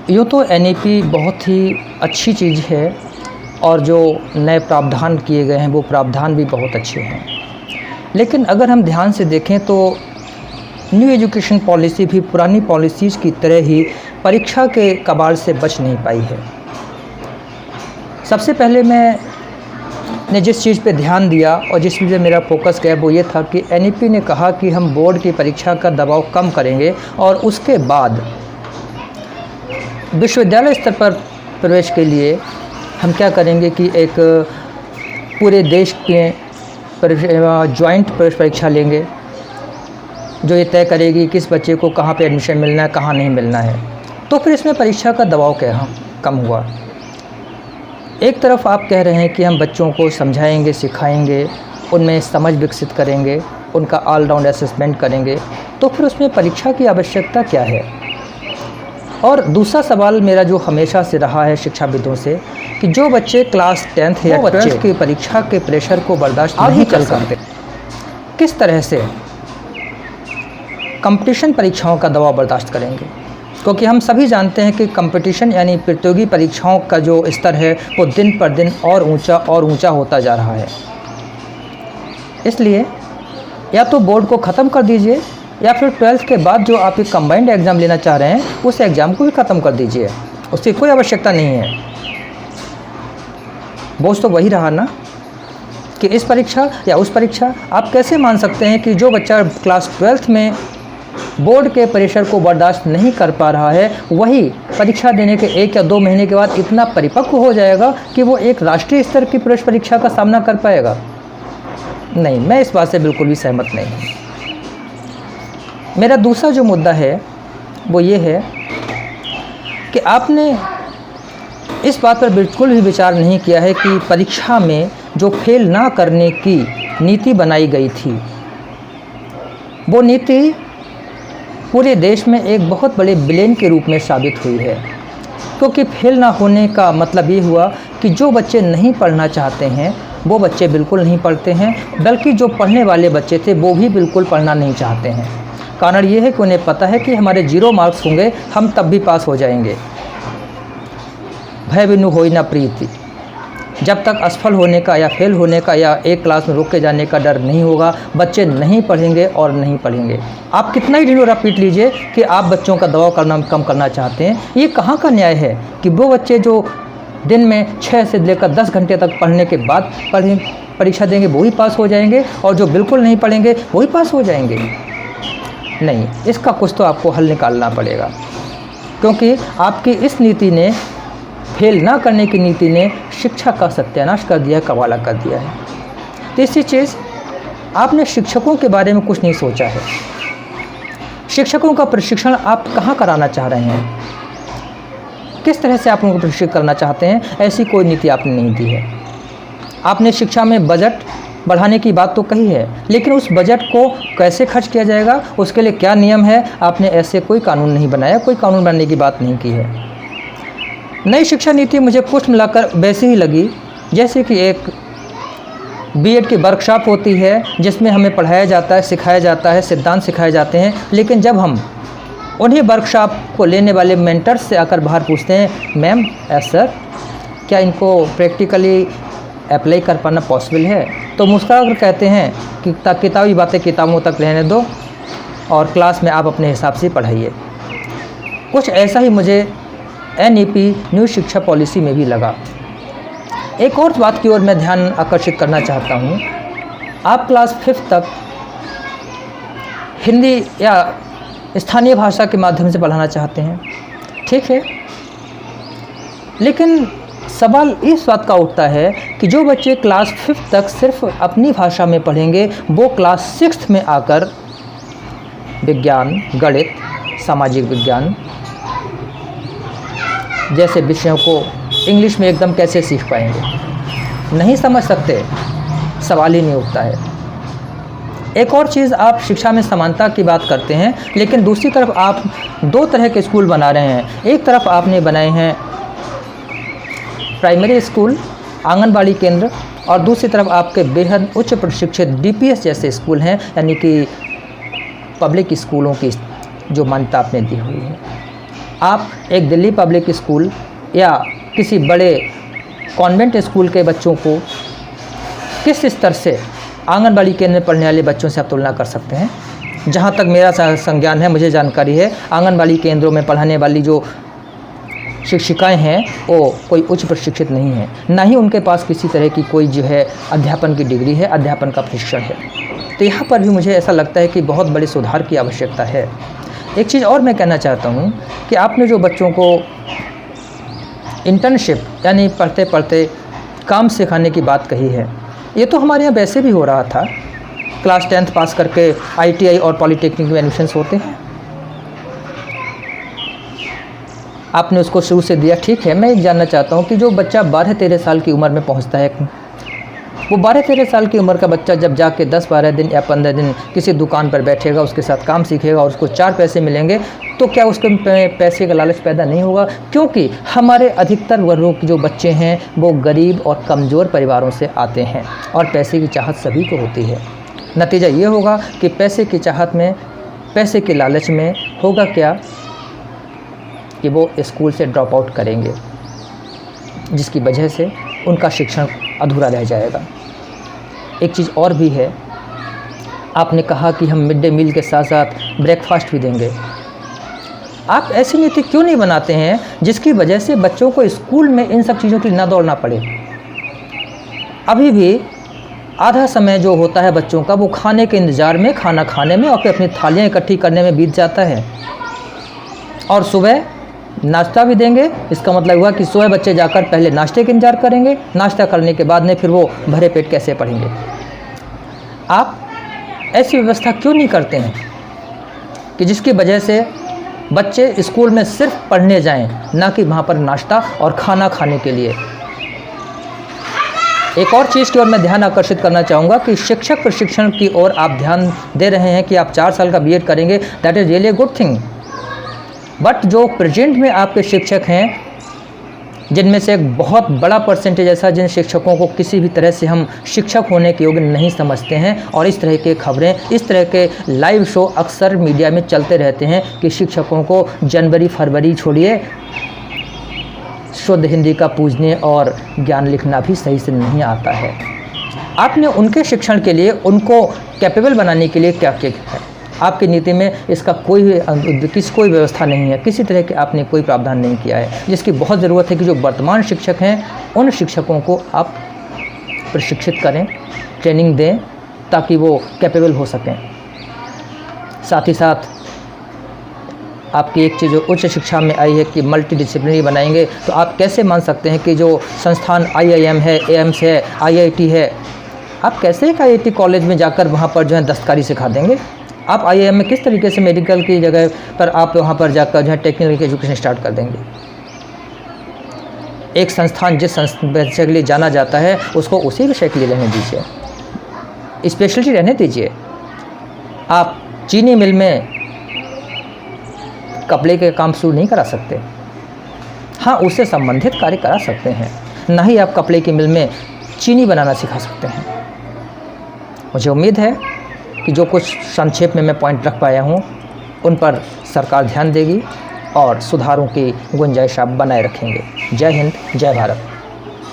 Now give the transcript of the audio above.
यूँ तो एनईपी बहुत ही अच्छी चीज़ है और जो नए प्रावधान किए गए हैं वो प्रावधान भी बहुत अच्छे हैं। लेकिन अगर हम ध्यान से देखें तो न्यू एजुकेशन पॉलिसी भी पुरानी पॉलिसीज़ की तरह ही परीक्षा के कबाड़ से बच नहीं पाई है। सबसे पहले मैंने जिस चीज़ पे ध्यान दिया और जिस चीज़ पे मेरा फोकस गया वो ये था कि एनईपी ने कहा कि हम बोर्ड की परीक्षा का दबाव कम करेंगे और उसके बाद विश्वविद्यालय स्तर पर प्रवेश के लिए हम क्या करेंगे कि एक पूरे देश के जॉइंट प्रवेश परीक्षा लेंगे जो ये तय करेगी किस बच्चे को कहाँ पे एडमिशन मिलना है, कहाँ नहीं मिलना है। तो फिर इसमें परीक्षा का दबाव क्या कम हुआ। एक तरफ आप कह रहे हैं कि हम बच्चों को समझाएंगे, सिखाएंगे, उनमें समझ विकसित करेंगे, उनका ऑल राउंड असेसमेंट करेंगे, तो फिर उसमें परीक्षा की आवश्यकता क्या है। और दूसरा सवाल मेरा जो हमेशा से रहा है शिक्षाविदों से कि जो बच्चे क्लास 10th या 12th की परीक्षा के प्रेशर को बर्दाश्त नहीं कर सकते, किस तरह से कंपटीशन परीक्षाओं का दबाव बर्दाश्त करेंगे। क्योंकि हम सभी जानते हैं कि कंपटीशन यानी प्रतियोगी परीक्षाओं का जो स्तर है वो दिन पर दिन और ऊंचा होता जा रहा है। इसलिए या तो बोर्ड को ख़त्म कर दीजिए या फिर 12th के बाद जो आप एक कंबाइंड एग्ज़ाम लेना चाह रहे हैं उस एग्ज़ाम को भी ख़त्म कर दीजिए, उसकी कोई आवश्यकता नहीं है। बोझ तो वही रहा ना कि इस परीक्षा या उस परीक्षा। आप कैसे मान सकते हैं कि जो बच्चा क्लास 12th में बोर्ड के प्रेशर को बर्दाश्त नहीं कर पा रहा है वही परीक्षा देने के 1 या 2 महीने के बाद इतना परिपक्व हो जाएगा कि वो एक राष्ट्रीय स्तर की प्रवेश परीक्षा का सामना कर पाएगा। नहीं, मैं इस बात से बिल्कुल भी सहमत नहीं हूँ। मेरा दूसरा जो मुद्दा है वो ये है कि आपने इस बात पर बिल्कुल भी विचार नहीं किया है कि परीक्षा में जो फेल ना करने की नीति बनाई गई थी वो नीति पूरे देश में एक बहुत बड़े ब्लेम के रूप में साबित हुई है। क्योंकि फेल ना होने का मतलब ये हुआ कि जो बच्चे नहीं पढ़ना चाहते हैं वो बच्चे बिल्कुल नहीं पढ़ते हैं, बल्कि जो पढ़ने वाले बच्चे थे वो भी बिल्कुल पढ़ना नहीं चाहते हैं। कारण ये है कि उन्हें पता है कि हमारे 0 मार्क्स होंगे, हम तब भी पास हो जाएंगे। भय बिनु होई ना प्रीति, जब तक असफल होने का या फेल होने का या एक क्लास में रुक के जाने का डर नहीं होगा, बच्चे नहीं पढ़ेंगे और नहीं पढ़ेंगे। आप कितना ही ढिंढोरा पीट लीजिए कि आप बच्चों का दबाव कम करना चाहते हैं। ये कहाँ का न्याय है कि वो बच्चे जो दिन में 6 से लेकर 10 घंटे तक पढ़ने के बाद परीक्षा देंगे वही पास हो जाएंगे और जो बिल्कुल नहीं पढ़ेंगे वही पास हो जाएंगे। नहीं, इसका कुछ तो आपको हल निकालना पड़ेगा। क्योंकि आपकी इस नीति ने, फेल ना करने की नीति ने शिक्षा का सत्यानाश कर दिया है, कवाला कर दिया है। तीसरी चीज़, आपने शिक्षकों के बारे में कुछ नहीं सोचा है। शिक्षकों का प्रशिक्षण आप कहाँ कराना चाह रहे हैं, किस तरह से आप उनको प्रशिक्षित करना चाहते हैं, ऐसी कोई नीति आपने नहीं दी है। आपने शिक्षा में बजट बढ़ाने की बात तो कही है, लेकिन उस बजट को कैसे खर्च किया जाएगा, उसके लिए क्या नियम है, आपने ऐसे कोई कानून नहीं बनाया, कोई कानून बनाने की बात नहीं की है। नई शिक्षा नीति मुझे कुछ मिलाकर वैसी ही लगी जैसे कि एक बीएड की वर्कशॉप होती है जिसमें हमें पढ़ाया जाता है, सिखाया जाता है, सिद्धांत सिखाए जाते हैं, लेकिन जब हम उन्हीं वर्कशॉप को लेने वाले मेंटर्स से आकर बाहर पूछते हैं, मैम सर क्या इनको प्रैक्टिकली अप्लाई कर पाना पॉसिबल है, तो मुस्कुराकर कहते हैं कि किताबी बातें किताबों तक रहने दो और क्लास में आप अपने हिसाब से पढ़ाइए। कुछ ऐसा ही मुझे एनईपी न्यू शिक्षा पॉलिसी में भी लगा। एक और बात की ओर मैं ध्यान आकर्षित करना चाहता हूँ। आप क्लास 5th तक हिंदी या स्थानीय भाषा के माध्यम से पढ़ाना चाहते हैं, ठीक है, लेकिन सवाल इस बात का उठता है कि जो बच्चे क्लास 5th तक सिर्फ अपनी भाषा में पढ़ेंगे वो क्लास 6th में आकर विज्ञान, गणित, सामाजिक विज्ञान जैसे विषयों को इंग्लिश में एकदम कैसे सीख पाएंगे, नहीं समझ सकते, सवाल ही नहीं उठता है। एक और चीज़, आप शिक्षा में समानता की बात करते हैं, लेकिन दूसरी तरफ आप 2 तरह के स्कूल बना रहे हैं। एक तरफ आपने बनाए हैं प्राइमरी स्कूल, आंगनबाड़ी केंद्र, और दूसरी तरफ आपके बेहद उच्च प्रशिक्षित डीपीएस जैसे स्कूल हैं, यानी कि पब्लिक स्कूलों की जो मान्यता आपने दी हुई है। आप एक दिल्ली पब्लिक स्कूल या किसी बड़े कॉन्वेंट स्कूल के बच्चों को किस स्तर से आंगनबाड़ी केंद्र में पढ़ने वाले बच्चों से आप तुलना कर सकते हैं? जहाँ तक मेरा संज्ञान है, मुझे जानकारी है, आंगनबाड़ी केंद्रों में पढ़ाने वाली जो शिक्षिकाएं हैं वो कोई उच्च प्रशिक्षित नहीं हैं, ना ही उनके पास किसी तरह की कोई जो है अध्यापन की डिग्री है, अध्यापन का प्रशिक्षण है। तो यहाँ पर भी मुझे ऐसा लगता है कि बहुत बड़े सुधार की आवश्यकता है। एक चीज़ और मैं कहना चाहता हूँ कि आपने जो बच्चों को इंटर्नशिप यानी पढ़ते पढ़ते काम सिखाने की बात कही है, ये तो हमारे यहाँ वैसे भी हो रहा था। क्लास 10th पास करके ITI और पॉलीटेक्निक में एडमिशन्स होते हैं। आपने उसको शुरू से दिया, ठीक है। मैं एक जानना चाहता हूँ कि जो बच्चा 12-13 साल की उम्र में पहुँचता है, वो 12-13 साल की उम्र का बच्चा जब जाके 10-12 दिन या 15 दिन किसी दुकान पर बैठेगा, उसके साथ काम सीखेगा और उसको 4 पैसे मिलेंगे, तो क्या उसके पैसे का लालच पैदा नहीं होगा? क्योंकि हमारे अधिकतर वर्गों के जो बच्चे हैं वो गरीब और कमज़ोर परिवारों से आते हैं और पैसे की चाहत सभी को होती है। नतीजा ये होगा कि पैसे की चाहत में, पैसे के लालच में होगा क्या कि वो स्कूल से ड्रॉप आउट करेंगे, जिसकी वजह से उनका शिक्षण अधूरा रह जाएगा। एक चीज़ और भी है, आपने कहा कि हम मिड डे मील के साथ साथ ब्रेकफास्ट भी देंगे। आप ऐसी नीति क्यों नहीं बनाते हैं जिसकी वजह से बच्चों को स्कूल में इन सब चीज़ों के लिए ना दौड़ना पड़े? अभी भी आधा समय जो होता है बच्चों का वो खाने के इंतज़ार में, खाना खाने में और फिर अपनी थालियाँ इकट्ठी करने में बीत जाता है। और सुबह नाश्ता भी देंगे, इसका मतलब हुआ कि सुबह बच्चे जाकर पहले नाश्ते का इंतजार करेंगे, नाश्ता करने के बाद में फिर वो भरे पेट कैसे पढ़ेंगे? आप ऐसी व्यवस्था क्यों नहीं करते हैं कि जिसकी वजह से बच्चे स्कूल में सिर्फ पढ़ने जाएं, ना कि वहाँ पर नाश्ता और खाना खाने के लिए? एक और चीज़ की ओर मैं ध्यान आकर्षित करना चाहूँगा कि शिक्षक प्रशिक्षण की ओर आप ध्यान दे रहे हैं कि आप 4 साल का B.Ed करेंगे, that is really a good thing. But जो प्रेजेंट में आपके शिक्षक हैं, जिनमें से एक बहुत बड़ा परसेंटेज ऐसा जिन शिक्षकों को किसी भी तरह से हम शिक्षक होने के योग्य नहीं समझते हैं, और इस तरह के खबरें, इस तरह के लाइव शो अक्सर मीडिया में चलते रहते हैं कि शिक्षकों को जनवरी फरवरी छोड़िए, शुद्ध हिंदी का पूजने और ज्ञान लिखना भी सही से नहीं आता है। आपने उनके शिक्षण के लिए, उनको कैपेबल बनाने के लिए क्या किया है? आपकी नीति में इसका कोई व्यवस्था नहीं है, किसी तरह के आपने कोई प्रावधान नहीं किया है, जिसकी बहुत ज़रूरत है कि जो वर्तमान शिक्षक हैं उन शिक्षकों को आप प्रशिक्षित करें, ट्रेनिंग दें, ताकि वो कैपेबल हो सकें। साथ ही साथ आपकी एक चीज़ जो उच्च शिक्षा में आई है कि मल्टी डिसिप्लिनरी बनाएंगे, तो आप कैसे मान सकते हैं कि जो संस्थान IIM है, AIIMS है, IIT है, आप कैसे एक IIT कॉलेज में जाकर वहाँ पर जो है दस्तकारी सिखा देंगे? आप IIM में किस तरीके से मेडिकल की जगह पर आप वहाँ पर जाकर जो है टेक्निकल एजुकेशन स्टार्ट कर देंगे? एक संस्थान जिस विषय के लिए जाना जाता है उसको उसी विषय के लिए रहने दीजिए, स्पेशलिटी रहने दीजिए। आप चीनी मिल में कपड़े के काम शुरू नहीं करा सकते, हाँ उससे संबंधित कार्य करा सकते हैं, ना ही आप कपड़े की मिल में चीनी बनाना सिखा सकते हैं। मुझे उम्मीद है कि जो कुछ संक्षेप में मैं पॉइंट रख पाया हूँ उन पर सरकार ध्यान देगी और सुधारों की गुंजाइश आप बनाए रखेंगे। जय हिंद, जय भारत।